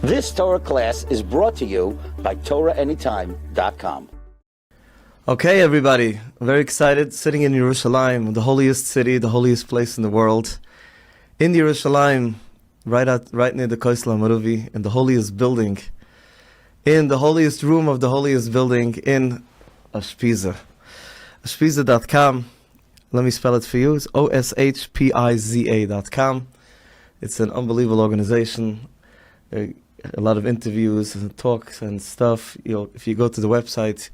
This Torah class is brought to you by TorahAnytime.com. Okay, everybody, I'm very excited, sitting in Yerushalayim, the holiest city, the holiest place in the world. In Yerushalayim, right near the Koisel HaMaruvi, in the holiest building, in the holiest room of the holiest building, in Oshhpiza. Oshhpiza.com, let me spell it for you, it's Oshhpiza.com. It's an unbelievable organization, a lot of interviews and talks and stuff. If you go to the website,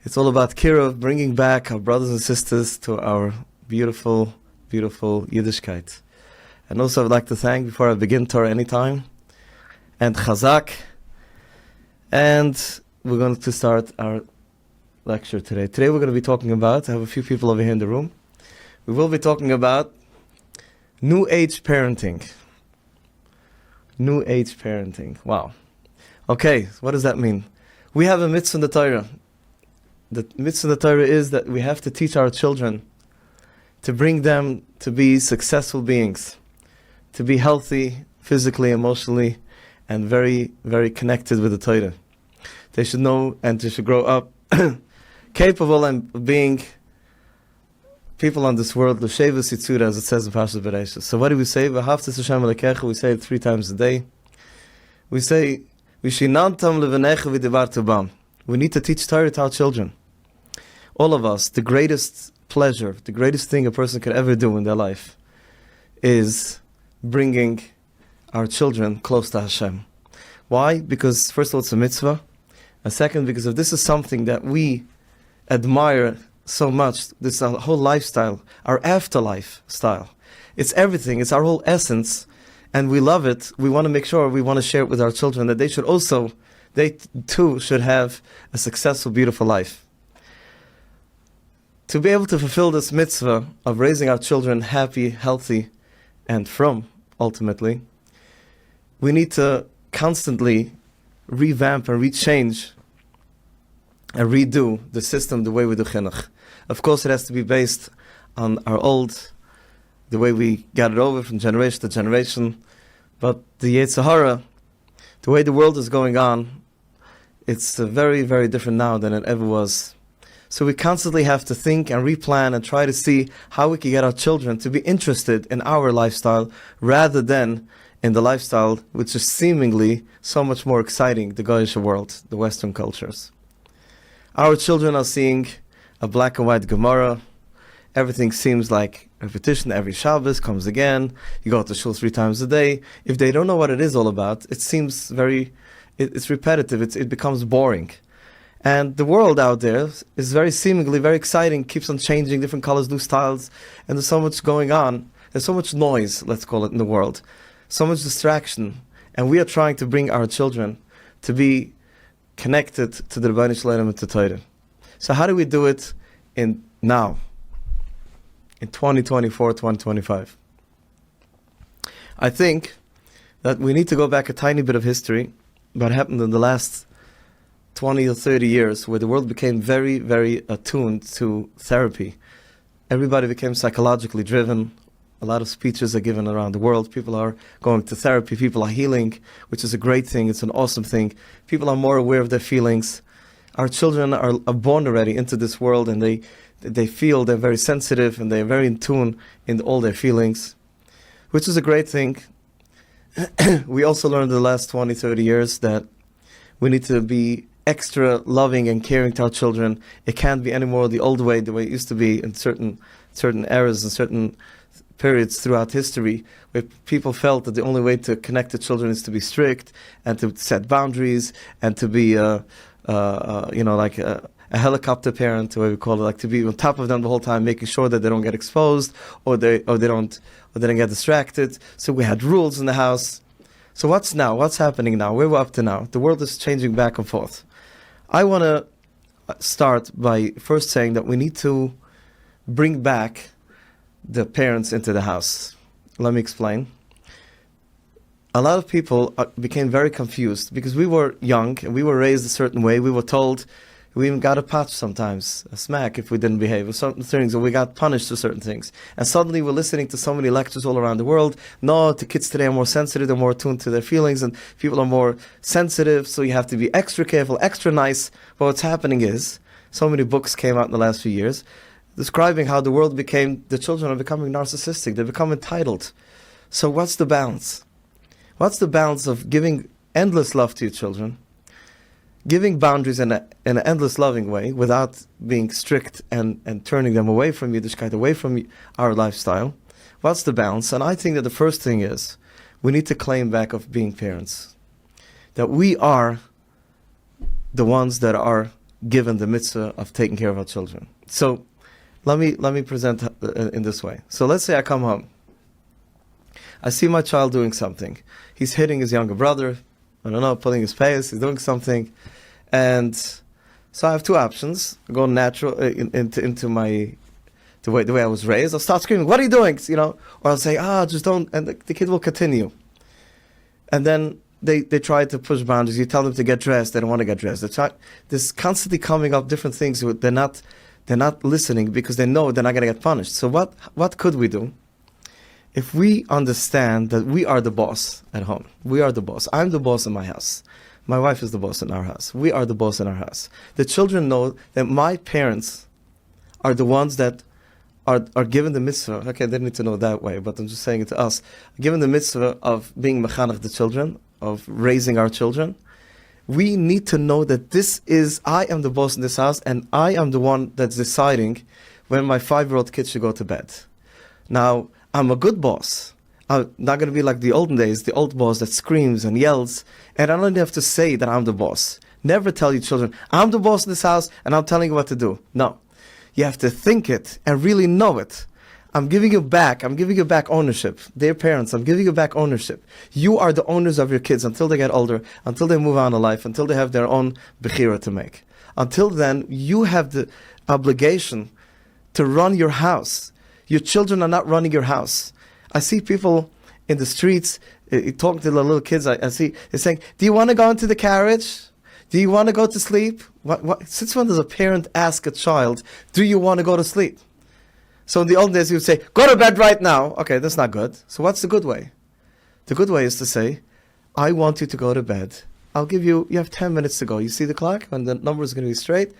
it's all about Kiruv, bringing back our brothers and sisters to our beautiful, beautiful Yiddishkeit. And also I'd like to thank, before I begin, Torah Anytime and Chazak. And we're going to start our lecture today. Today we're going to be talking about, I have a few people over here in the room, we will be talking about New Age parenting. New Age parenting. Wow. Okay, so what does that mean? We have a mitzvah in the Torah. The mitzvah in the Torah is that we have to teach our children to bring them to be successful beings, to be healthy, physically, emotionally, and very, very connected with the Torah. They should know and they should grow up capable of being people on this world, l'sheva sitzura, as it says in Parashat Bereshis. So what do we say? V'ahavtas Hashem Elokecha. We say it 3 times a day. We say, V'shinantam levanecha v'divartu bam. We need to teach Torah to our children. All of us, the greatest pleasure, the greatest thing a person could ever do in their life is bringing our children close to Hashem. Why? Because first of all, it's a mitzvah. And second, because if this is something that we admire so much, this whole lifestyle, our afterlife style, it's everything, it's our whole essence, and we love it. We want to make sure, we want to share it with our children, that they too should have a successful, beautiful life. To be able to fulfill this mitzvah of raising our children happy, healthy, and from, ultimately, we need to constantly revamp and rechange and redo the system, the way we do chinuch. Of course, it has to be based on the way we got it over from generation to generation. But the Yetzer Hara, the way the world is going on, it's very, very different now than it ever was. So we constantly have to think and replan and try to see how we can get our children to be interested in our lifestyle rather than in the lifestyle which is seemingly so much more exciting, the Goyish world, the Western cultures. Our children are seeing a black and white Gemara. Everything seems like repetition. Every Shabbos comes again. You go to shul 3 times a day. If they don't know what it is all about, it seems it's repetitive. It becomes boring. And the world out there is very seemingly very exciting, keeps on changing, different colors, new styles, and there's so much going on. There's so much noise, let's call it, in the world. So much distraction. And we are trying to bring our children to be connected to the Rabbi Shloime and to Torah. So how do we do it now, in 2024, 2025? I think that we need to go back a tiny bit of history, what happened in the last 20 or 30 years, where the world became very, very attuned to therapy. Everybody became psychologically driven. A lot of speeches are given around the world. People are going to therapy. People are healing, which is a great thing. It's an awesome thing. People are more aware of their feelings. Our children are born already into this world, and they feel they're very sensitive and they're very in tune in all their feelings, which is a great thing. We also learned in the last 20, 30 years that we need to be extra loving and caring to our children. It can't be anymore the old way, the way it used to be in certain eras and certain periods throughout history, where people felt that the only way to connect to children is to be strict and to set boundaries and to be like a helicopter parent, the way we call it, like to be on top of them the whole time, making sure that they don't get exposed or they don't get distracted. So we had rules in the house. So what's now? What's happening now? Where we're up to now? The world is changing back and forth. I want to start by first saying that we need to bring back the parents into the house. Let me explain. A lot of people became very confused because we were young and we were raised a certain way. We were told We even got a patch sometimes, a smack if we didn't behave, or certain things, or we got punished for certain things. And suddenly we're listening to so many lectures all around the world. No, the kids today are more sensitive, they're more attuned to their feelings, and people are more sensitive, so you have to be extra careful, extra nice. But what's happening is, so many books came out in the last few years, describing how the world became, the children are becoming narcissistic, they become entitled. So what's the balance? What's the balance of giving endless love to your children, giving boundaries in an endless loving way without being strict and turning them away from Yiddishkeit, away from our lifestyle? What's the balance? And I think that the first thing is we need to claim back of being parents. That we are the ones that are given the mitzvah of taking care of our children. So let me present in this way. So let's say I come home. I see my child doing something. He's hitting his younger brother, I don't know, pulling his face, he's doing something. And so I have two options. I go natural into my the way I was raised. I'll start screaming, "What are you doing?" Or I'll say, just don't, and the kid will continue. And then they try to push boundaries. You tell them to get dressed, they don't want to get dressed. There's constantly coming up different things. They're not listening because they know they're not going to get punished. So what could we do? If we understand that we are the boss at home, we are the boss. I'm the boss in my house. My wife is the boss in our house. We are the boss in our house. The children know that my parents are the ones that are given the mitzvah. Okay, they need to know that way, but I'm just saying it to us. Given the mitzvah of being mechanech the children, of raising our children, we need to know that I am the boss in this house, and I am the one that's deciding when my 5-year-old kid should go to bed. Now, I'm a good boss. I'm not going to be like the olden days, the old boss that screams and yells, and I don't have to say that I'm the boss. Never tell your children, I'm the boss in this house, and I'm telling you what to do. No. You have to think it and really know it. I'm giving you back ownership. Dear parents, I'm giving you back ownership. You are the owners of your kids until they get older, until they move on in life, until they have their own bechira to make. Until then, you have the obligation to run your house. Your children are not running your house. I see people in the streets talking to the little kids. I see they're saying, "Do you want to go into the carriage? Do you want to go to sleep?" Since when does a parent ask a child, "Do you want to go to sleep?" So in the old days, you would say, "Go to bed right now." Okay, that's not good. So what's the good way? The good way is to say, "I want you to go to bed. I'll give you have 10 minutes to go. You see the clock? When the number is going to be straight,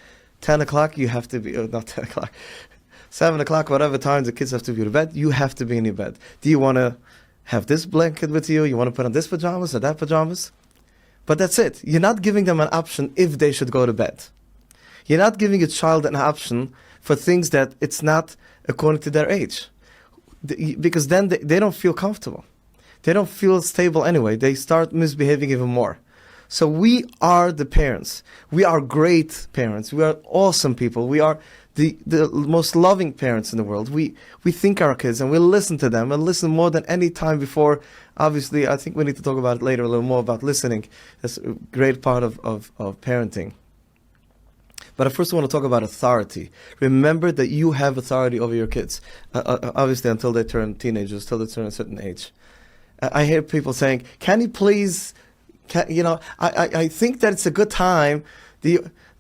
10 o'clock, you have to be, not 10 o'clock, 7 o'clock, whatever time the kids have to be to bed, you have to be in your bed. Do you want to have this blanket with you? You want to put on this pajamas or that pajamas?" But that's it. You're not giving them an option if they should go to bed. You're not giving a child an option for things that it's not according to their age. Because then they don't feel comfortable. They don't feel stable anyway. They start misbehaving even more. So we are the parents. We are great parents. We are awesome people. We are the most loving parents in the world. We think our kids and we listen to them and listen more than any time before. Obviously, I think we need to talk about it later a little more about listening. That's a great part of parenting. But I first want to talk about authority. Remember that you have authority over your kids. Obviously, until they turn teenagers, until they turn a certain age. I hear people saying, "Can you please, I think that it's a good time.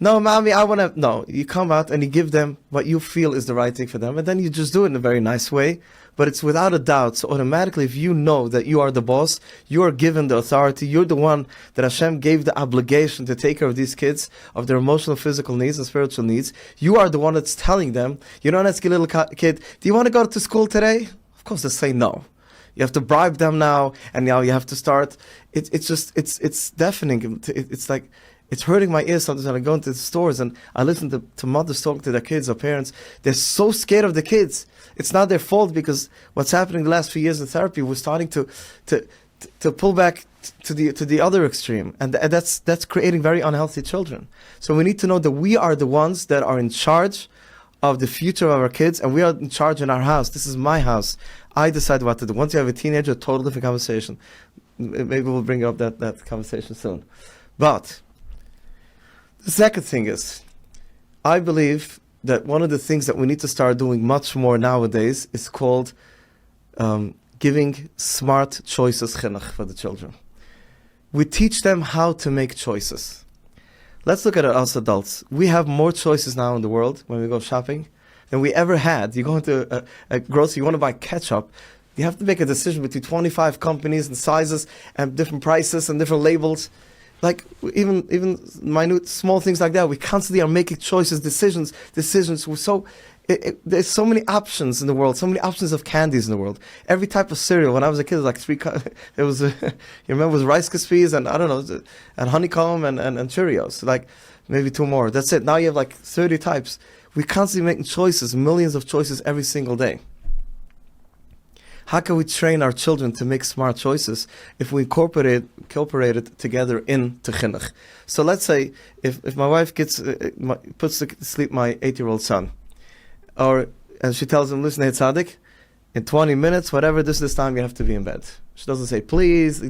No, mommy, I want to." No, you come out and you give them what you feel is the right thing for them. And then you just do it in a very nice way. But it's without a doubt. So automatically, if you know that you are the boss, you are given the authority. You're the one that Hashem gave the obligation to take care of these kids, of their emotional, physical needs and spiritual needs. You are the one that's telling them. You don't ask a little kid, "Do you want to go to school today?" Of course, they say no. You have to bribe them now, and now you have to start. It's deafening. It's like, it's hurting my ears sometimes when I go into the stores and I listen to mothers talking to their kids or parents. They're so scared of the kids. It's not their fault, because what's happening the last few years in therapy, we're starting to pull back to the other extreme, and that's creating very unhealthy children. So we need to know that we are the ones that are in charge of the future of our kids, and we are in charge in our house. This is my house. I decide what to do. Once you have a teenager, a total different conversation. Maybe we'll bring up that conversation soon. But the second thing is, I believe that one of the things that we need to start doing much more nowadays is called giving smart choices chinuch for the children. We teach them how to make choices. Let's look at us adults. We have more choices now in the world when we go shopping than we ever had. You go into a grocery, you want to buy ketchup, you have to make a decision between 25 companies and sizes and different prices and different labels. Like even minute small things like that, we constantly are making choices, decisions. There's so many options in the world, so many options of candies in the world. Every type of cereal. When I was a kid, it was like it was, you remember, it was Rice Krispies and I don't know, and honeycomb and Cheerios. Like maybe 2 more. That's it. Now you have like 30 types. We're constantly making choices, millions of choices every single day. How can we train our children to make smart choices if we incorporate it together into chinuch? So let's say if my wife puts to sleep my 8-year-old son, and she tells him, listen, hey tzaddik, in 20 minutes, whatever this time, you have to be in bed. She doesn't say, please,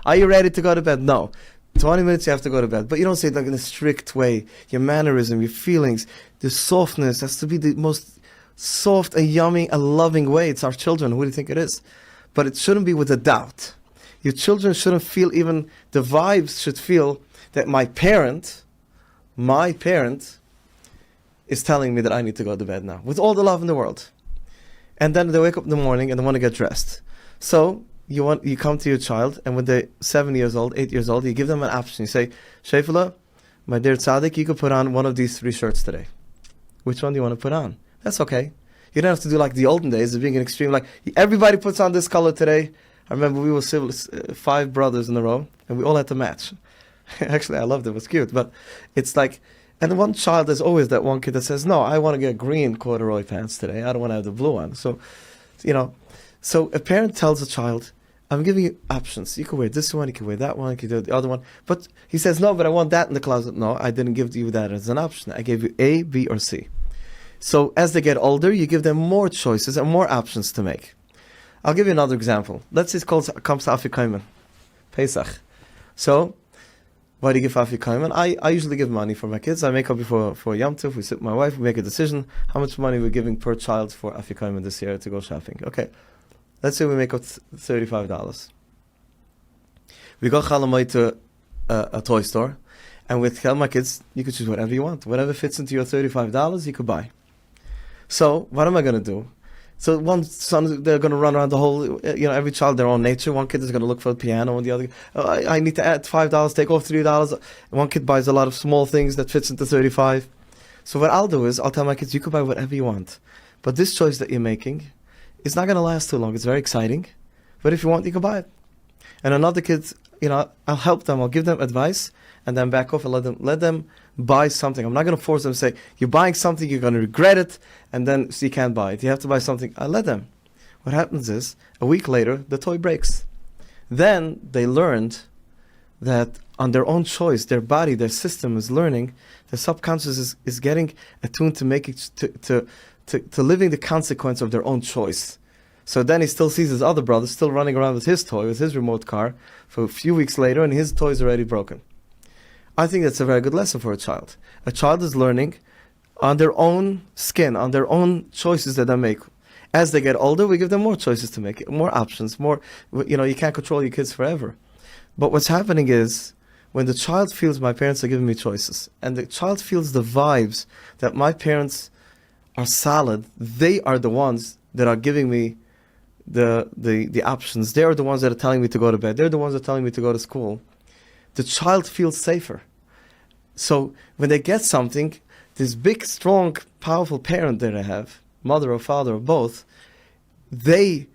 are you ready to go to bed? No. 20 minutes, you have to go to bed. But you don't say it like in a strict way. Your mannerism, your feelings, the softness has to be the most soft and yummy and loving way. It's our children. Who do you think it is? But it shouldn't be with a doubt. Your children shouldn't feel, even the vibes should feel that my parent is telling me that I need to go to bed now, with all the love in the world. And then they wake up in the morning and they want to get dressed. So you come to your child, and when they're 7 years old, 8 years old, you give them an option. You say, Shefala, my dear tzaddik, you could put on one of these 3 shirts today. Which one do you want to put on? That's okay. You don't have to do like the olden days of being an extreme, like everybody puts on this color today. I remember we were 5 brothers in a row, and we all had to match. Actually, I loved it. It was cute. But it's like, and one child, there's always that one kid that says, no, I want to get green corduroy pants today. I don't want to have the blue one. So, so a parent tells a child, I'm giving you options. You can wear this one, you can wear that one, you can do the other one. But he says, no, but I want that in the closet. No, I didn't give you that as an option. I gave you A, B, or C. So as they get older, you give them more choices and more options to make. I'll give you another example. Let's say it comes to Afikomen, Pesach. So, why do you give Afikomen? I usually give money for my kids. I make up for Yom Tov. We sit with my wife, we make a decision how much money we're giving per child for Afikomen this year to go shopping. Okay, let's say we make up $35. We go Chalamoy to a toy store, and with my kids, you could choose whatever you want. Whatever fits into your $35, you could buy. So, what am I going to do? So one son, they're going to run around the whole, every child their own nature. One kid is going to look for the piano, and the other, I need to add $5, take off $3. One kid buys a lot of small things that fits into 35. So what I'll do is, I'll tell my kids, you can buy whatever you want. But this choice that you're making, it's not going to last too long. It's very exciting. But if you want, you can buy it. And another kid, I'll help them, I'll give them advice, and then back off and let them buy something. I'm not going to force them to say, you're buying something, you're going to regret it, and then so you can't buy it. You have to buy something. I let them. What happens is, a week later, the toy breaks. Then they learned that on their own choice, their body, their system is learning, the subconscious is getting attuned to make it to living the consequence of their own choice. So then he still sees his other brother still running around with his toy, with his remote car, for a few weeks later, and his toy is already broken. I think that's a very good lesson for a child. A child is learning on their own skin, on their own choices that they make. As they get older, we give them more choices to make, more options, more, you can't control your kids forever. But what's happening is, when the child feels my parents are giving me choices, and the child feels the vibes that my parents are solid, they are the ones that are giving me the options. They are the ones that are telling me to go to bed. They're the ones that are telling me to go to school. The child feels safer. So when they get something, this big, strong, powerful parent that I have, mother or father or both, they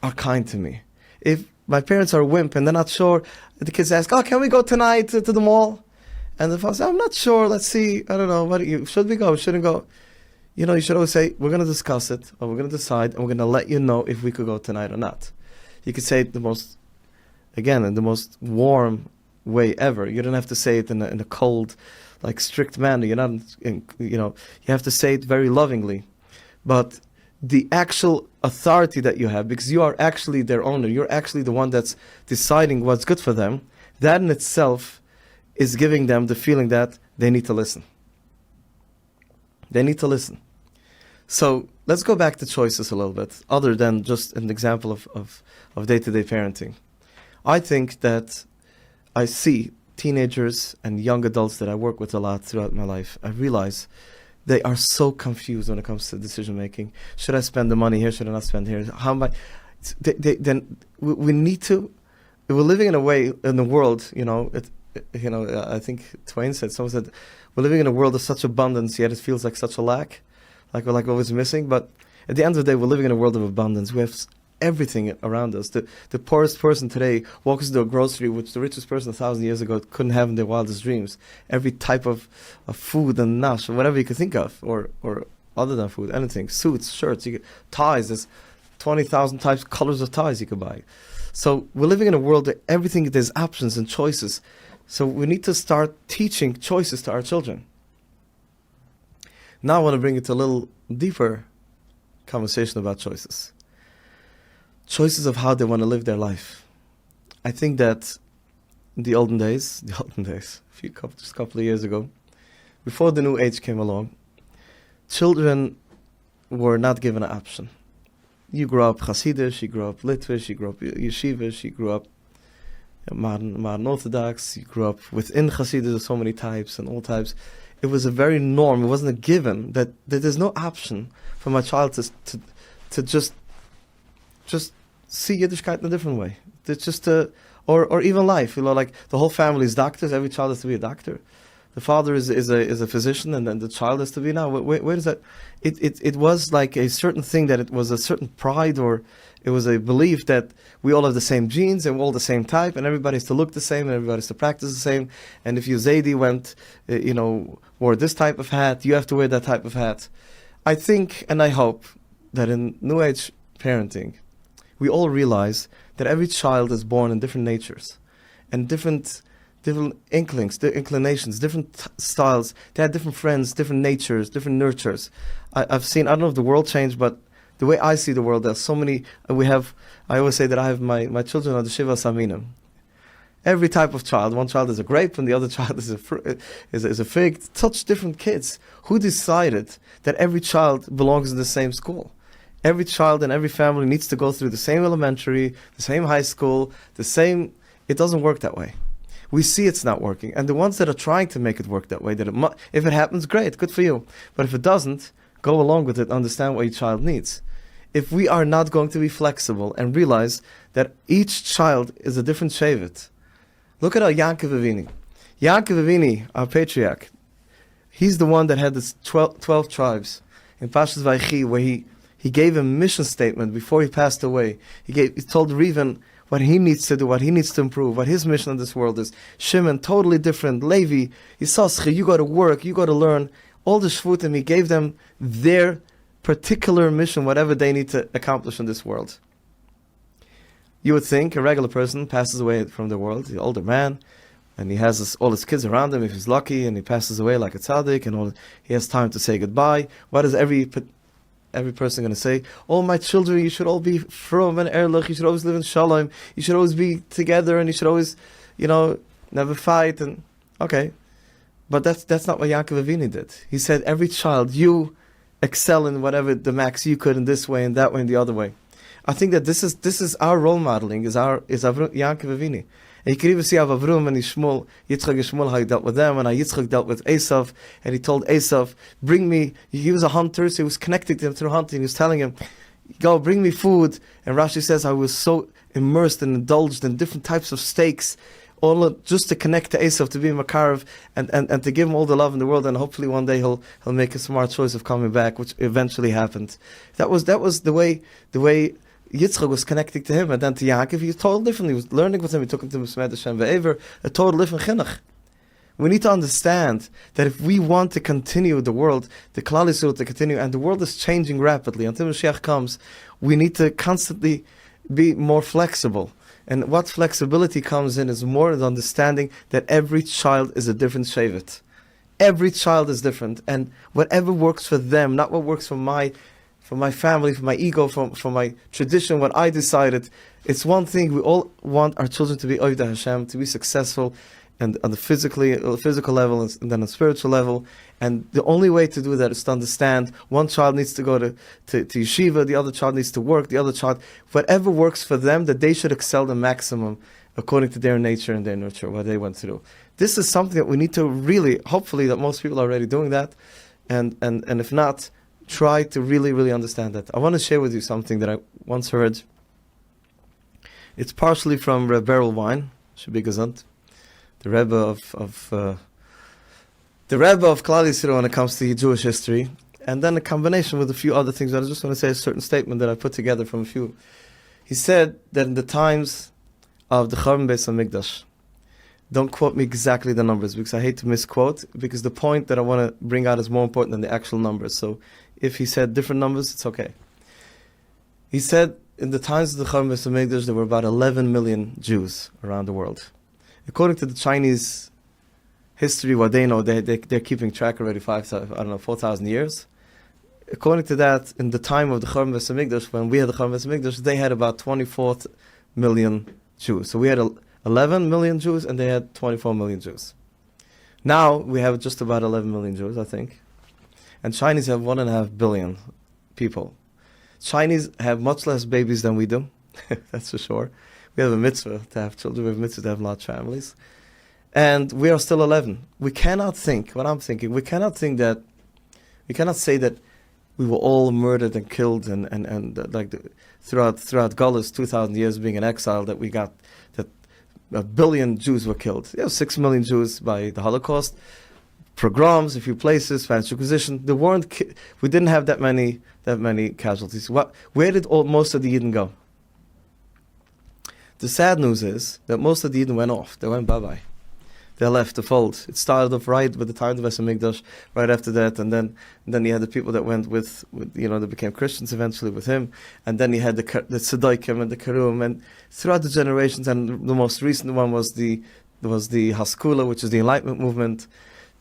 are kind to me. If my parents are wimp and they're not sure, the kids ask, can we go tonight to the mall? And the father says, I'm not sure, let's see, I don't know, should we go, shouldn't go? You should always say, we're going to discuss it, or we're going to decide, and we're going to let you know if we could go tonight or not. You could say it in the most warm way ever. You don't have to say it in a cold, strict manner. You have to say it very lovingly. But the actual authority that you have, because you are actually their owner, you're actually the one that's deciding what's good for them, that in itself is giving them the feeling that they need to listen. They need to listen. So let's go back to choices a little bit, other than just an example of day-to-day parenting. I think that I see teenagers and young adults that I work with a lot throughout my life, I realize they are so confused when it comes to decision making. Should I spend the money here? Should I not spend here? How am I? We need to. We're living in a way in the world. I think Twain said. Someone said, "We're living in a world of such abundance, yet it feels like such a lack, like we're always missing." But at the end of the day, we're living in a world of abundance. We have everything around us. The poorest person today walks into a grocery, which the richest person 1,000 years ago couldn't have in their wildest dreams. Every type of food and nash, whatever you could think of, or other than food, anything, suits, shirts, ties. There's 20,000 types, colors of ties you could buy. So we're living in a world that everything, there's options and choices. So we need to start teaching choices to our children. Now I want to bring it to a little deeper conversation about choices. Choices of how they want to live their life. I think that in the olden days, just a couple of years ago, before the new age came along, children were not given an option. You grew up Hasidish, you grew up Litvish, you grew up Yeshivish, you grew up modern Orthodox, you grew up within Hasidus, there's so many types and all types. It was a very norm, it wasn't a given, that there's no option for my child to just see Yiddishkeit in a different way. It's just or even life, like the whole family is doctors, every child has to be a doctor. The father is a physician, and then the child has to be now. Where does that? It was like a certain thing, that it was a certain pride, or it was a belief that we all have the same genes and we're all the same type, and everybody has to look the same and everybody has to practice the same. And if you Zaidi wore this type of hat, you have to wear that type of hat. I think and I hope that in New Age parenting, we all realize that every child is born in different natures and different inklings, inclinations, different styles. They had different friends, different natures, different nurtures. I've seen, I don't know if the world changed, but the way I see the world, there's so many, I always say that I have my children are the Shiva Saminim. Every type of child, one child is a grape and the other child is a fig, such different kids. Who decided that every child belongs in the same school? Every child and every family needs to go through the same elementary, the same high school, it doesn't work that way. We see it's not working. And the ones that are trying to make it work that way, if it happens, great, good for you. But if it doesn't, go along with it, understand what your child needs. If we are not going to be flexible and realize that each child is a different shevet. Look at our Yaakov Avini. Yaakov Avini, our patriarch, he's the one that had the 12 tribes in Pashas Vaychi, where he gave a mission statement before he passed away. He told Reuven what he needs to do, what he needs to improve, what his mission in this world is. Shimon, totally different. Levi, Yisachar, you got to work, you got to learn. All the Shvutim, he gave them their particular mission, whatever they need to accomplish in this world. You would think a regular person passes away from the world, the older man, and he has all his kids around him, if he's lucky, and he passes away like a tzaddik, and he has time to say goodbye. What is every person going to say? Oh, my children, you should all be from and Ehrlich, you should always live in Shalom, you should always be together, and you should always, never fight. And okay, but that's not what Yaakov Avini did. He said, every child, you excel in whatever the max you could in this way and that way and the other way. I think that this is our role modeling, is Yaakov Avini. And you can even see how Avrum and Yitzchak and Shmuel, how he dealt with them, and how Yitzchak dealt with Esav, and he told Esav, bring me, he was a hunter, so he was connected to him through hunting, he was telling him, go, bring me food. And Rashi says, I was so immersed and indulged in different types of steaks, all just to connect to Esav, to be Makarav, and to give him all the love in the world, and hopefully one day he'll make a smart choice of coming back, which eventually happened. That was the way Yitzchak was connecting to him, and then to Yaakov, he was totally different. He was learning with him, he took him to Mesmed Hashem Ve'ever, a total different chinuch. We need to understand that if we want to continue the world, the Klal Yisrael to continue, and the world is changing rapidly, until Mashiach comes, we need to constantly be more flexible. And what flexibility comes in is more the understanding that every child is a different shevet. Every child is different, and whatever works for them, not what works for my family, for my ego, for my tradition, what I decided. It's one thing, we all want our children to be Ovdei Hashem, to be successful, and on the physical level, and then on the spiritual level. And the only way to do that is to understand one child needs to go to yeshiva, the other child needs to work, the other child, whatever works for them, that they should excel the maximum according to their nature and their nurture, what they went through. This is something that we need to really, hopefully that most people are already doing that, and if not, try to really, really understand that. I want to share with you something that I once heard. It's partially from Rabbi Wein, should be gesund, the Rebbe of Klal Yisrael when it comes to Jewish history, and then a combination with a few other things. I just want to say a certain statement that I put together from a few. He said that in the times of the Churban Beis HaMikdash, don't quote me exactly the numbers because I hate to misquote, because the point that I want to bring out is more important than the actual numbers. So if he said different numbers, it's okay. He said in the times of the Churban Beis HaMikdash, there were about 11 million Jews around the world. According to the Chinese history, what they know, they're keeping track already 4,000 years. According to that, in the time of the Churban Beis HaMikdash, when we had the Churban Beis HaMikdash, they had about 24 million Jews. So we had 11 million Jews, and they had 24 million Jews. Now we have just about 11 million Jews, I think. And Chinese have 1.5 billion people. Chinese have much less babies than we do, that's for sure. We have a mitzvah to have children, we have a mitzvah to have large families. And we are still 11. We cannot think, what I'm thinking, we cannot say that we were all murdered and killed and throughout Gullus, 2,000 years being in exile, that we got, that 1 billion Jews were killed. 6 million Jews by the Holocaust, pogroms, a few places, Spanish Inquisition. We didn't have that many casualties. Where did most of the Yidden go? The sad news is that most of the Yidden went off. They went bye-bye. They left the fold. It started off right with the time of Beis HaMikdash, right after that, and then you had the people that went with they became Christians eventually with him, and then you had the Tzedaikim and the Karum, and throughout the generations, and the most recent one was the Haskula, which is the Enlightenment movement.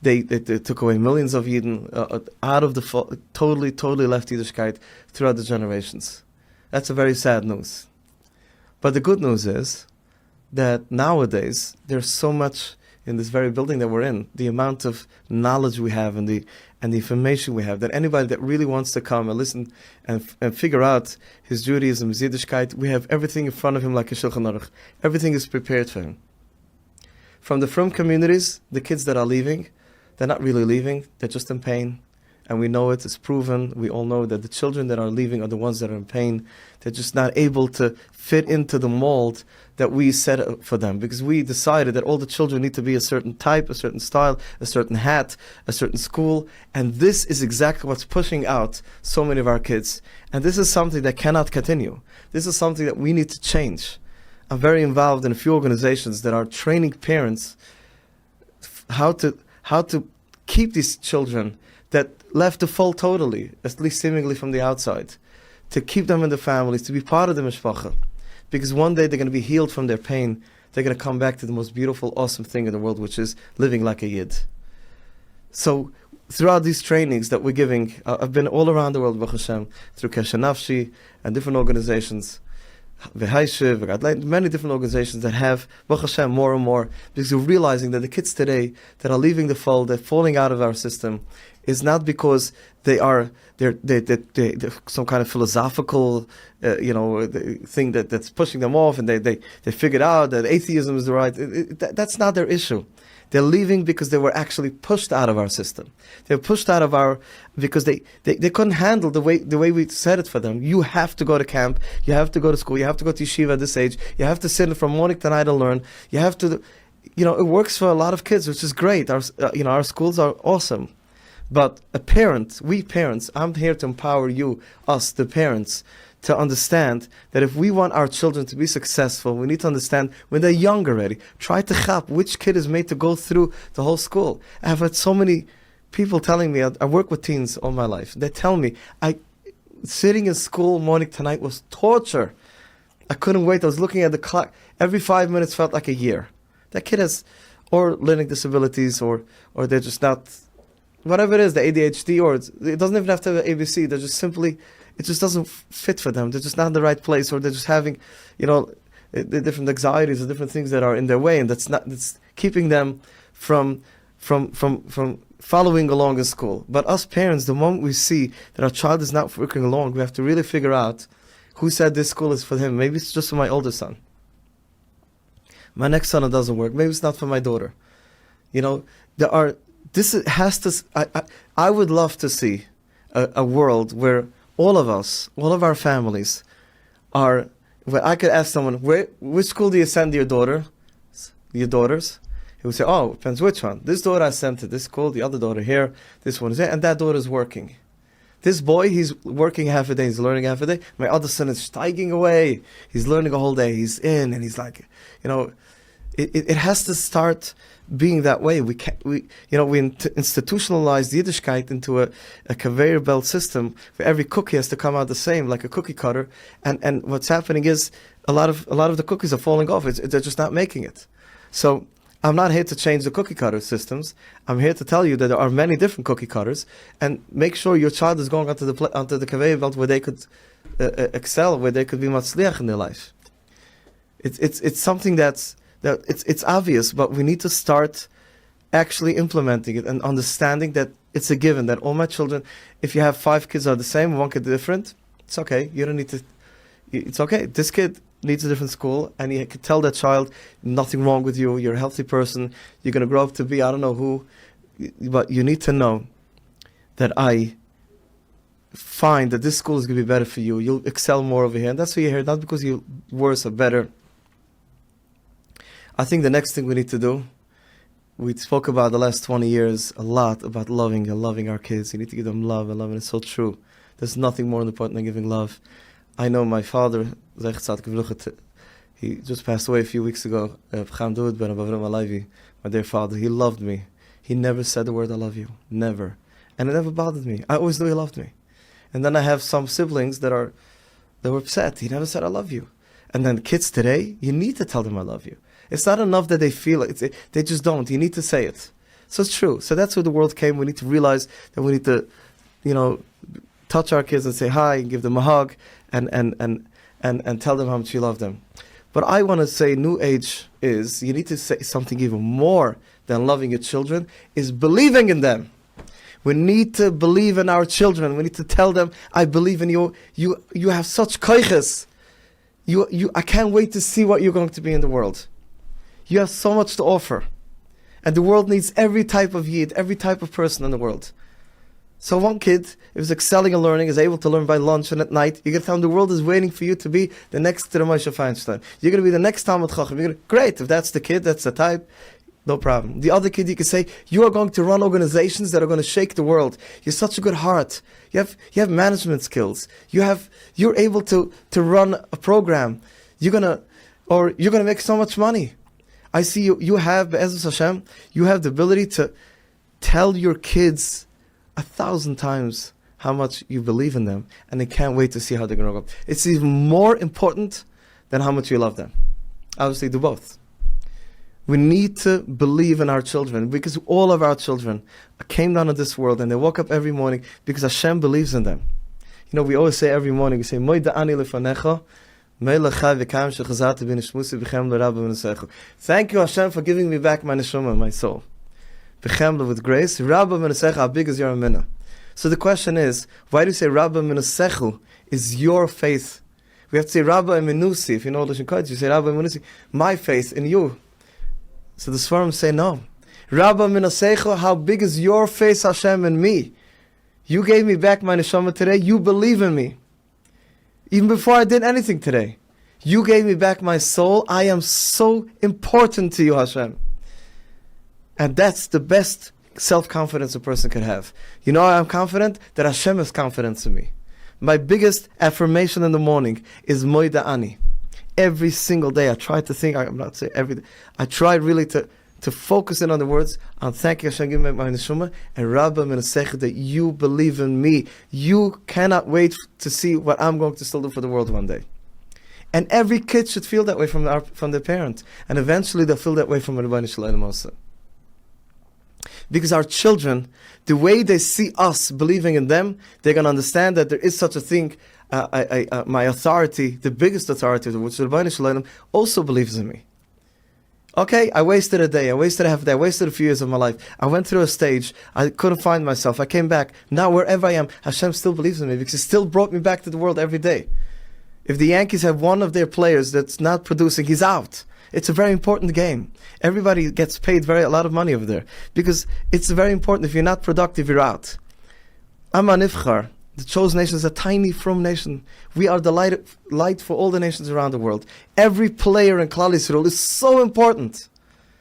They took away millions of Yidden out of the totally left Yiddishkeit throughout the generations. That's a very sad news. But the good news is that nowadays there's so much in this very building that we're in, the amount of knowledge we have and the information we have, that anybody that really wants to come and listen and figure out his Judaism, his Yiddishkeit, we have everything in front of him like a Shulchan Aruch. Everything is prepared for him. From the frum communities, the kids that are leaving, they're not really leaving, they're just in pain. And we know it's proven. We all know that the children that are leaving are the ones that are in pain. They're just not able to fit into the mold that we set up for them, because we decided that all the children need to be a certain type, a certain style, a certain hat, a certain school. And this is exactly what's pushing out so many of our kids. And this is something that cannot continue. This is something that we need to change. I'm very involved in a few organizations that are training parents how to keep these children that left the fold totally, at least seemingly from the outside, to keep them in the families, to be part of the mishpacha. Because one day they're going to be healed from their pain. They're going to come back to the most beautiful, awesome thing in the world, which is living like a Yid. So throughout these trainings that we're giving, I've been all around the world, Baruch Hashem, through Kesher Nafshi and different organizations, many different organizations that have, Baruch Hashem, more and more, because we're realizing that the kids today that are leaving the fold, they're falling out of our system, is not because they're some kind of philosophical thing that's pushing them off, and they figured out that atheism is the right. That's not their issue. They're leaving because they were actually pushed out of our system. They were pushed out of because they couldn't handle the way we said it for them. You have to go to camp. You have to go to school. You have to go to yeshiva at this age. You have to sit from morning to night and learn. You have to, it works for a lot of kids, which is great. Our schools are awesome. But we parents, I'm here to empower you, us, the parents, to understand that if we want our children to be successful, we need to understand when they're young already. Try to chap which kid is made to go through the whole school. I've had so many people telling me, I work with teens all my life. They tell me, sitting in school morning to night was torture. I couldn't wait. I was looking at the clock. Every 5 minutes felt like a year. That kid has or learning disabilities or they're just not, whatever it is, the ADHD, or it doesn't even have to have ABC. They're just simply, it just doesn't fit for them. They're just not in the right place, or they're just having, the different anxieties, the different things that are in their way, and that's keeping them from following along in school. But us parents, the moment we see that our child is not working along, we have to really figure out who said this school is for him. Maybe it's just for my older son. My next son, it doesn't work. Maybe it's not for my daughter. You know, I would love to see a world where all of us, all of our families are, where I could ask someone, which school do you send your daughters? He would say, oh, depends which one. This daughter I sent to this school, the other daughter here, this one is here, and that daughter is working. This boy, he's working half a day, he's learning half a day. My other son is steiging away. He's learning a whole day. He's in, and he's like, you know, it has to start being that way. We institutionalize Yiddishkeit into a conveyor belt system where every cookie has to come out the same, like a cookie cutter. And what's happening is a lot of the cookies are falling off. They're just not making it. So I'm not here to change the cookie cutter systems. I'm here to tell you that there are many different cookie cutters, and make sure your child is going onto the conveyor belt where they could excel, where they could be matzliach in their life. It's something it's obvious, but we need to start actually implementing it and understanding that it's a given that all my children, if you have 5 kids are the same, 1 kid different, it's okay. You don't need to. It's okay. This kid needs a different school, and you can tell that child, nothing wrong with you, you're a healthy person, you're going to grow up to be I don't know who, but you need to know that I find that this school is going to be better for you, you'll excel more over here, and that's why you're here, not because you're worse or better. I think the next thing we need to do, we spoke about the last 20 years a lot about loving our kids. You need to give them love, and it's so true. There's nothing more important than giving love. I know my father, he just passed away a few weeks ago, my dear father, he loved me. He never said the word I love you, never. And it never bothered me. I always knew he loved me. And then I have some siblings that were upset. He never said I love you. And then kids today, you need to tell them I love you. It's not enough that they feel it. They just don't. You need to say it. So it's true. So that's where the world came. We need to realize that we need to, touch our kids and say hi and give them a hug and tell them how much you love them. But I want to say new age is, you need to say something even more than loving your children, is believing in them. We need to believe in our children. We need to tell them, I believe in you. You have such koiches. I can't wait to see what you're going to be in the world. You have so much to offer. And the world needs every type of yid, every type of person in the world. So one kid, if he's excelling in learning, is able to learn by lunch and at night, you can tell him the world is waiting for you to be the next Rabbi Feinstein. You're going to be the next Talmud Chacham. Great, if that's the kid, that's the type, no problem. The other kid, you can say, you are going to run organizations that are going to shake the world. You're such a good heart. You have management skills. You're able to run a program. You're gonna make so much money. I see you have, Be'ezus Hashem, you have the ability to tell your kids 1,000 times how much you believe in them, and they can't wait to see how they're going to grow up. It's even more important than how much you love them. Obviously, do both. We need to believe in our children, because all of our children came down to this world and they woke up every morning because Hashem believes in them. We always say every morning, we say, thank you, Hashem, for giving me back my neshama, my soul. With grace, Rabbi Menasecha, how big is your amina? So the question is, why do you say Rabbi Menasechu is your faith? We have to say Rabbi Menusi. If you know Lashon Kodesh, you say Rabbi Menusi, my faith in you. So the Sfarim say no. Rabbi Menasechu, how big is your faith, Hashem, in me? You gave me back my neshama today. You believe in me. Even before I did anything today. You gave me back my soul. I am so important to you, Hashem. And that's the best self-confidence a person can have. I'm confident that Hashem is confident in me. My biggest affirmation in the morning is Moida Ani. Every single day I try to think, I'm not saying every day, I try really to focus in on the words, on thank you Hashem, give me my neshama, and Rabbi Menasech, that you believe in me. You cannot wait to see what I'm going to still do for the world one day. And every kid should feel that way from their parent. And eventually they'll feel that way from Rabbi Shalom also. Because our children, the way they see us believing in them, they're going to understand that there is such a thing. My authority, the biggest authority, which Rabbi Shalom also believes in me. Okay, I wasted a day, I wasted a half a day, I wasted a few years of my life. I went through a stage, I couldn't find myself, I came back. Now wherever I am, Hashem still believes in me because He still brought me back to the world every day. If the Yankees have one of their players that's not producing, he's out. It's a very important game. Everybody gets paid a lot of money over there because it's very important. If you're not productive, you're out. Am HaNivchar, the chosen nation, is a tiny, from nation. We are the light for all the nations around the world. Every player in Klal Yisrael is so important.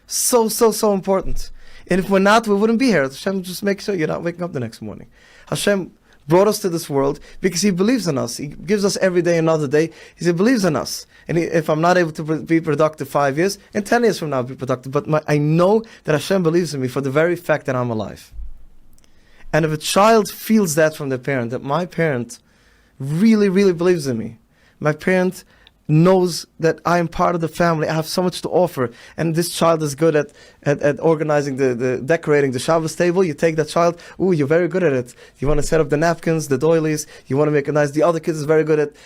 So important. And if we're not, we wouldn't be here. Hashem just makes sure you're not waking up the next morning. Hashem brought us to this world because He believes in us. He gives us every day another day. He believes in us. And if I'm not able to be productive 5 years, in 10 years from now I'll be productive. But I know that Hashem believes in me for the very fact that I'm alive. And if a child feels that from their parent, that my parent really, really believes in me, my parent knows that I am part of the family, I have so much to offer, and this child is good at organizing the decorating the Shabbos table, you take that child, you're very good at it. You want to set up the napkins, the doilies, you want to make it nice. The other kid is very good at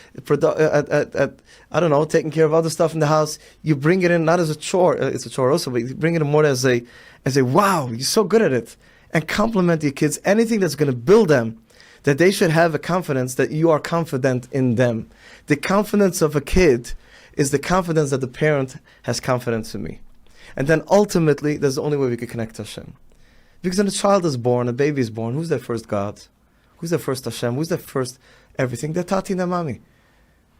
I don't know, taking care of other stuff in the house. You bring it in not as a chore, it's a chore also, but you bring it in more as a wow, you're so good at it. And compliment your kids, anything that's going to build them, that they should have a confidence that you are confident in them. The confidence of a kid is the confidence that the parent has confidence in me. And then ultimately, there's the only way we can connect to Hashem. Because when a child is born, a baby is born, who's their first God? Who's their first Hashem? Who's their first everything? They're Tati and their Mami.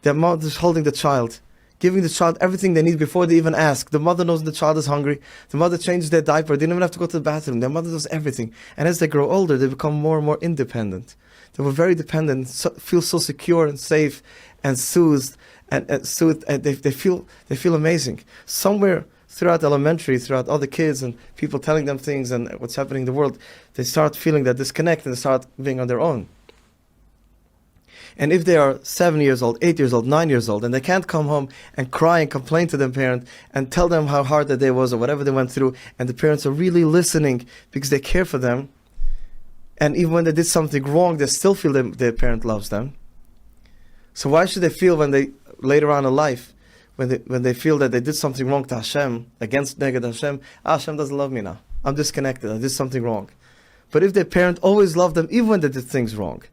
Their mother is holding the child, giving the child everything they need before they even ask. The mother knows the child is hungry. The mother changes their diaper. They don't even have to go to the bathroom. Their mother does everything. And as they grow older, they become more and more independent. They were very dependent, feel so secure and safe and soothed, and they feel amazing. Somewhere throughout elementary, throughout other kids and people telling them things and what's happening in the world, they start feeling that disconnect and they start being on their own. And if they are 7 years old, 8 years old, 9 years old, and they can't come home and cry and complain to their parent and tell them how hard that day was or whatever they went through, and the parents are really listening because they care for them, and even when they did something wrong, they still feel that their parent loves them. So why should they feel when they, later on in life, when they feel that they did something wrong to Hashem, against Neged Hashem, Hashem doesn't love me now. I'm disconnected. I did something wrong. But if their parent always loved them, even when they did things wrong,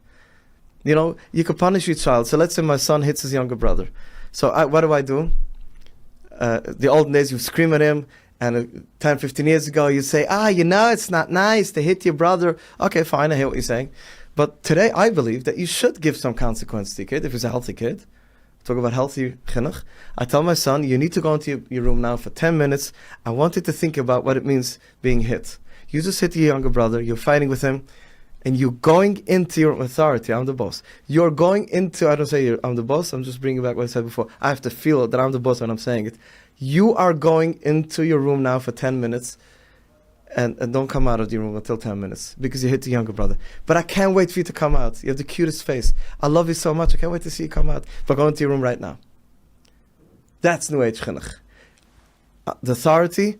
you know, you could punish your child. So let's say my son hits his younger brother. So what do? The olden days, you scream at him, and 10, 15 years ago, you say, it's not nice to hit your brother. Okay, fine, I hear what you're saying. But today, I believe that you should give some consequence to your kid, if he's a healthy kid. Talk about healthy chinuch. I tell my son, you need to go into your room now for 10 minutes. I want you to think about what it means being hit. You just hit your younger brother, you're fighting with him, and you're going into your authority. I'm the boss. You're going into, I don't say I'm the boss, I'm just bringing back what I said before. I have to feel that I'm the boss when I'm saying it. You are going into your room now for 10 minutes, and don't come out of your room until 10 minutes, because you hit the younger brother. But I can't wait for you to come out. You have the cutest face. I love you so much. I can't wait to see you come out. But go into your room right now. That's New Age chinuch. The authority,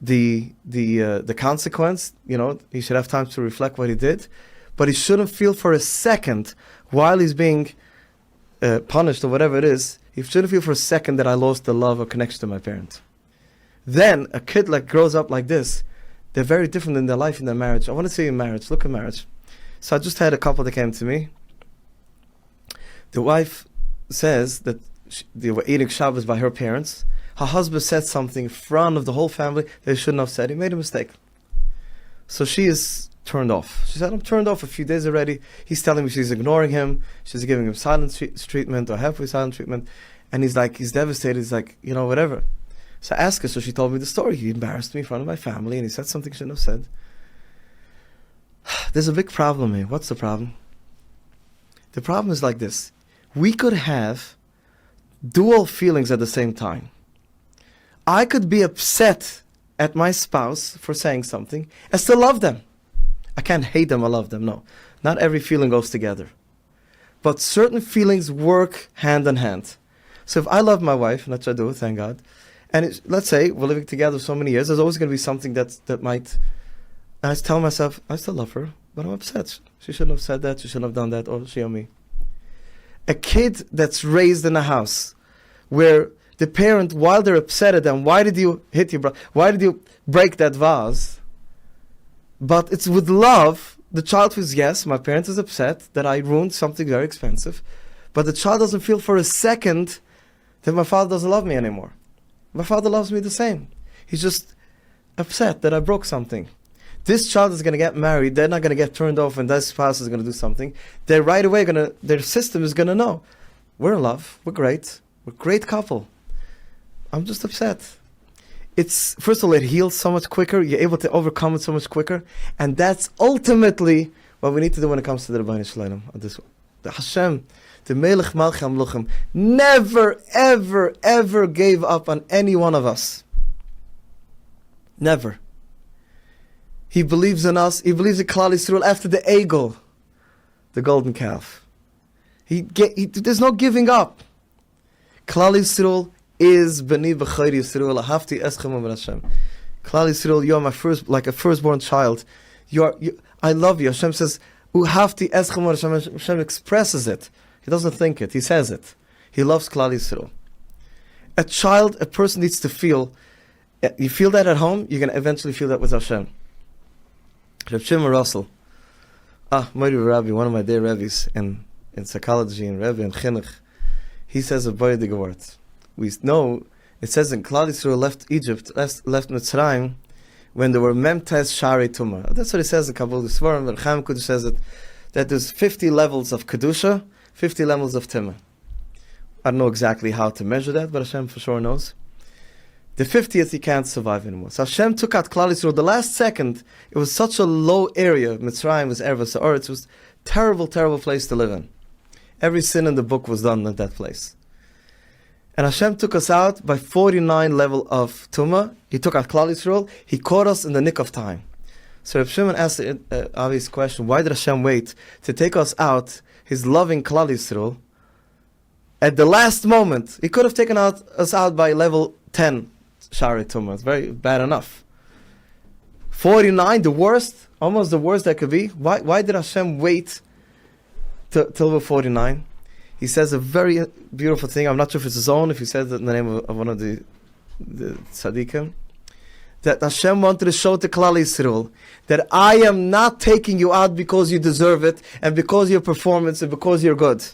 the consequence, he should have time to reflect what he did, but he shouldn't feel for a second while he's being punished or whatever it is, he shouldn't feel for a second that I lost the love or connection to my parent. Then a kid grows up like this, they're very different in their life, in their marriage. I want to say in marriage, look at marriage. So I just had a couple that came to me. The wife says that they were eating Shabbos by her parents. Her husband said something in front of the whole family they shouldn't have said. He made a mistake. So she is turned off. She said, I'm turned off a few days already. He's telling me she's ignoring him. She's giving him silent treatment or halfway silent treatment. And he's devastated. He's like, whatever. So I asked her, so she told me the story. He embarrassed me in front of my family and he said something he shouldn't have said. There's a big problem here. What's the problem? The problem is like this. We could have dual feelings at the same time. I could be upset at my spouse for saying something and still love them. I can't hate them or love them, no. Not every feeling goes together. But certain feelings work hand in hand. So if I love my wife, and that's what I do, thank God, and let's say we're living together so many years, there's always going to be something that might, and I tell myself, I still love her, but I'm upset. She shouldn't have said that, she shouldn't have done that, or she or me. A kid that's raised in a house where the parent, while they're upset at them, why did you hit your brother? Why did you break that vase? But it's with love. The child feels, yes, my parent is upset that I ruined something very expensive. But the child doesn't feel for a second that my father doesn't love me anymore. My father loves me the same. He's just upset that I broke something. This child is going to get married. They're not going to get turned off, and their spouse is going to do something. They're right away their system is going to know. We're in love. We're great. We're a great couple. I'm just upset. It's, first of all, it heals so much quicker. You're able to overcome it so much quicker. And that's ultimately what we need to do when it comes to the Rabbi Shalom. The Hashem, the Melech Malchei Hamluchim, never, ever, ever gave up on any one of us. Never. He believes in us. He believes in Klal Yisrael after the Egel, the golden calf. There's no giving up. Klal Yisrael is B'ni B'chayr Yisrael. Ahavti eschem u'ben Hashem. Klal Yisrael, you're my like a firstborn child. I love you. Hashem says, Uhavti eschem u'ben Hashem. Hashem expresses it. He doesn't think it. He says it. He loves Klal Yisrael. A person needs to feel. You feel that at home, you're going to eventually feel that with Hashem. Reb Shimon Russell, my Rabbi, one of my dear rabbis in psychology and Rebbe and Chinuch, he says a very big word. We know, it says in Klal Yisrael left Egypt, left Mitzrayim, when there were Memtes Shari Tumah. That's what it says in Kabbalah Svarim, and Chaim Kudosh says that there's 50 levels of Kedusha, 50 levels of Tumah. I don't know exactly how to measure that, but Hashem for sure knows. The 50th, he can't survive anymore. So Hashem took out Klal Yisrael. The last second, it was such a low area. Mitzrayim was Eretz Haaretz. It was a terrible, terrible place to live in. Every sin in the book was done in that place. And Hashem took us out by 49 level of Tumah. He took out Klal Yisrael. He caught us in the nick of time. So Reb Shimon asked the obvious question, why did Hashem wait to take us out, his loving Klal Yisrael, at the last moment? He could have taken us out by level 10. Shari Tumah. It's very bad enough. 49, the worst, almost the worst that could be. Why did Hashem wait till we're 49? He says a very beautiful thing. I'm not sure if it's his own, if he says it in the name of one of the tzaddikim. That Hashem wanted to show to Klal Yisrael that I am not taking you out because you deserve it and because of your performance and because you're good.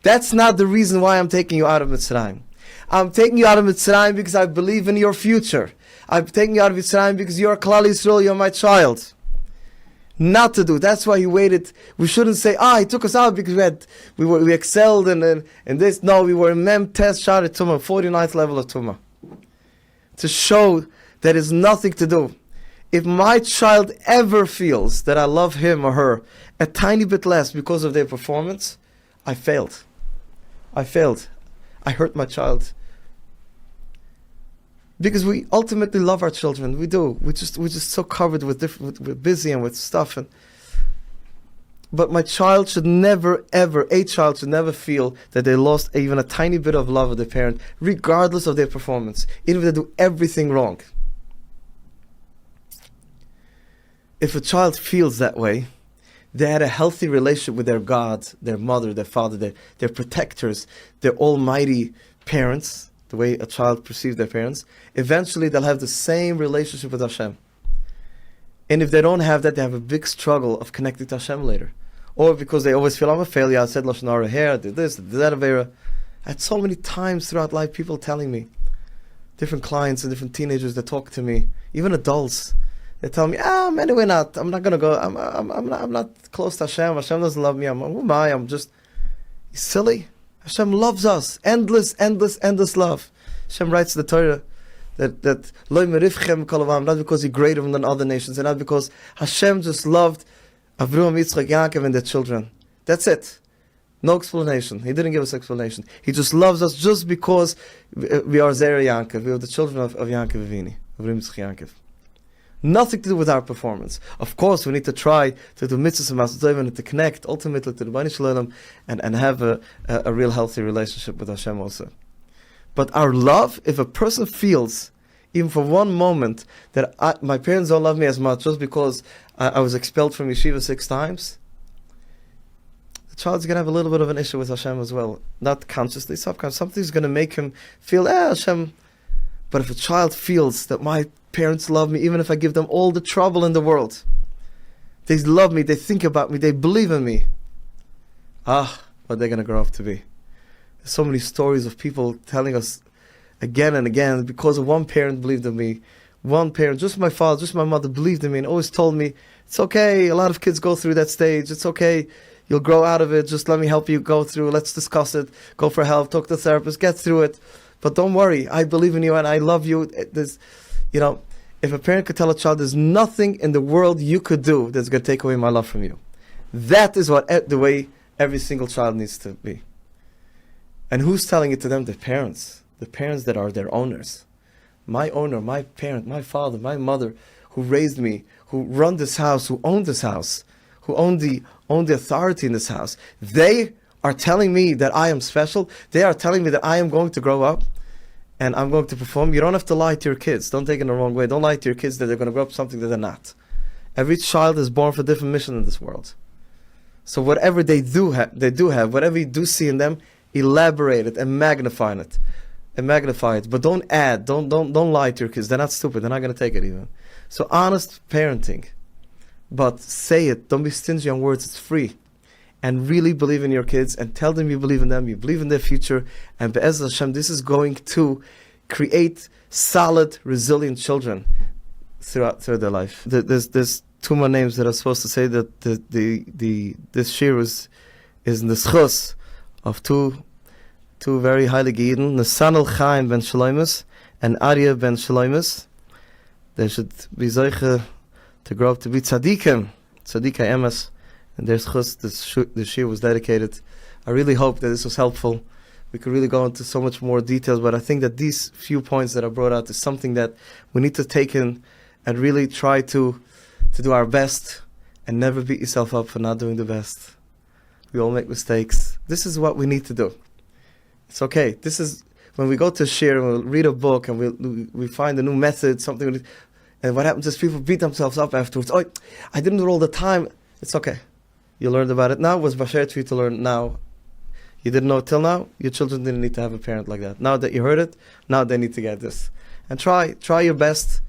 That's not the reason why I'm taking you out of Mitzrayim. I'm taking you out of Mitzrayim because I believe in your future. I'm taking you out of Mitzrayim because you're Klal Yisrael, you're my child. Not to do. That's why he waited. We shouldn't say, he took us out because we excelled in this. No, we were in Mem Tes Shari Tumah, 49th level of Tumah. To show that is nothing to do. If my child ever feels that I love him or her a tiny bit less because of their performance, I failed. I hurt my child. Because we ultimately love our children. We do. We're just so covered we're busy and with stuff. But my child should never, ever, a child should never feel that they lost even a tiny bit of love of their parent, regardless of their performance, even if they do everything wrong. If a child feels that way, they had a healthy relationship with their God, their mother, their father, their protectors, their almighty parents, the way a child perceives their parents, eventually they'll have the same relationship with Hashem. And if they don't have that, they have a big struggle of connecting to Hashem later. Or because they always feel, I'm a failure, I said Lashon Hara here, I did this, I did that, Avera. I had so many times throughout life people telling me, different clients and different teenagers that talk to me, even adults, they tell me, I'm anyway not, I'm not going to go, I'm not close to Hashem, Hashem doesn't love me, who am I, I'm just silly. Hashem loves us. Endless, endless, endless love. Hashem writes in the Torah that Lo merivchem kol olam, not because He greater than other nations, and not because Hashem just loved Avraham, Yitzchak, Yaakov, and their children. That's it. No explanation. He didn't give us explanation. He just loves us just because we are Zera Yaakov. We are the children of Yaakov Avini, Avraham, Yitzchak, Yaakov. Nothing to do with our performance. Of course, we need to try to do mitzvahs and masot and to connect ultimately to the Rabbi Shalom and have a real healthy relationship with Hashem also. But our love, if a person feels, even for one moment, that my parents don't love me as much just because I was expelled from yeshiva 6 times, the child's going to have a little bit of an issue with Hashem as well. Not consciously, subconsciously. Something's going to make him feel, Hashem. But if a child feels that my parents love me, even if I give them all the trouble in the world, they love me, they think about me, they believe in me, what they're going to grow up to be. There's so many stories of people telling us again and again because of one parent believed in me. One parent, just my father, just my mother believed in me and always told me, it's okay, a lot of kids go through that stage, it's okay, you'll grow out of it, just let me help you go through, let's discuss it, go for help, talk to the therapist, get through it. But don't worry, I believe in you and I love you. There's, you know, if a parent could tell a child, there's nothing in the world you could do that's going to take away my love from you. That is what the way every single child needs to be. And who's telling it to them? The parents that are their owners. My owner, my parent, my father, my mother, who raised me, who run this house, who own this house, who own the authority in this house. They are telling me that I am special. They are telling me that I am going to grow up and I'm going to perform. You don't have to lie to your kids. Don't take it the wrong way. Don't lie to your kids that they're going to grow up something that they're not. Every child is born for a different mission in this world. So whatever they do have, whatever you do see in them, elaborate it and magnify it. But don't add, don't lie to your kids. They're not stupid. They're not going to take it even. So honest parenting, but say it. Don't be stingy on words. It's free, and really believe in your kids and tell them you believe in them. You believe in their future, and Be'ez Hashem, this is going to create solid, resilient children through their life. There's two more names that I'm supposed to say that this shir is in the schus of two very highly Yidden, Nesanel Chaim ben Shloime and Arya ben Shloime. They should be zeiche to grow up to be tzaddikim emes, and their schus, the shir was dedicated. I really hope that this was helpful. We could really go into so much more details, but I think that these few points that I brought out is something that we need to take in and really try to do our best and never beat yourself up for not doing the best. We all make mistakes. This is what we need to do. It's okay. This is when we go to shir and we'll read a book and we find a new method, something, and what happens is people beat themselves up afterwards. Oh, I didn't do it all the time. It's okay. You learned about it now. It was basher for you to learn now. You didn't know it till now. Your children didn't need to have a parent like that. Now that you heard it, now they need to get this. And try your best.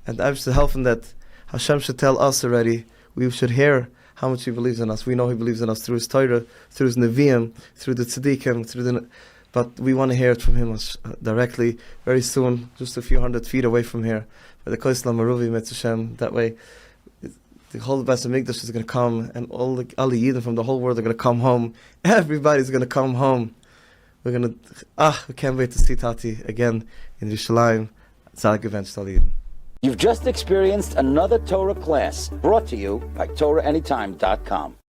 And I'm just helping that Hashem should tell us already. We should hear how much He believes in us. We know He believes in us through His Torah, through His Nevi'im, through the Tzaddikim, but we want to hear it from Him directly very soon, just a few 100 feet away from here. By the Koisla Maruvi Mitzvah. That way, the whole Beis Hamikdash is going to come, and all the Yidden from the whole world are going to come home. Everybody's going to come home. We can't wait to see Tati again in Yerushalayim. Tzaddik eventually Yidden. You've just experienced another Torah class brought to you by TorahAnytime.com.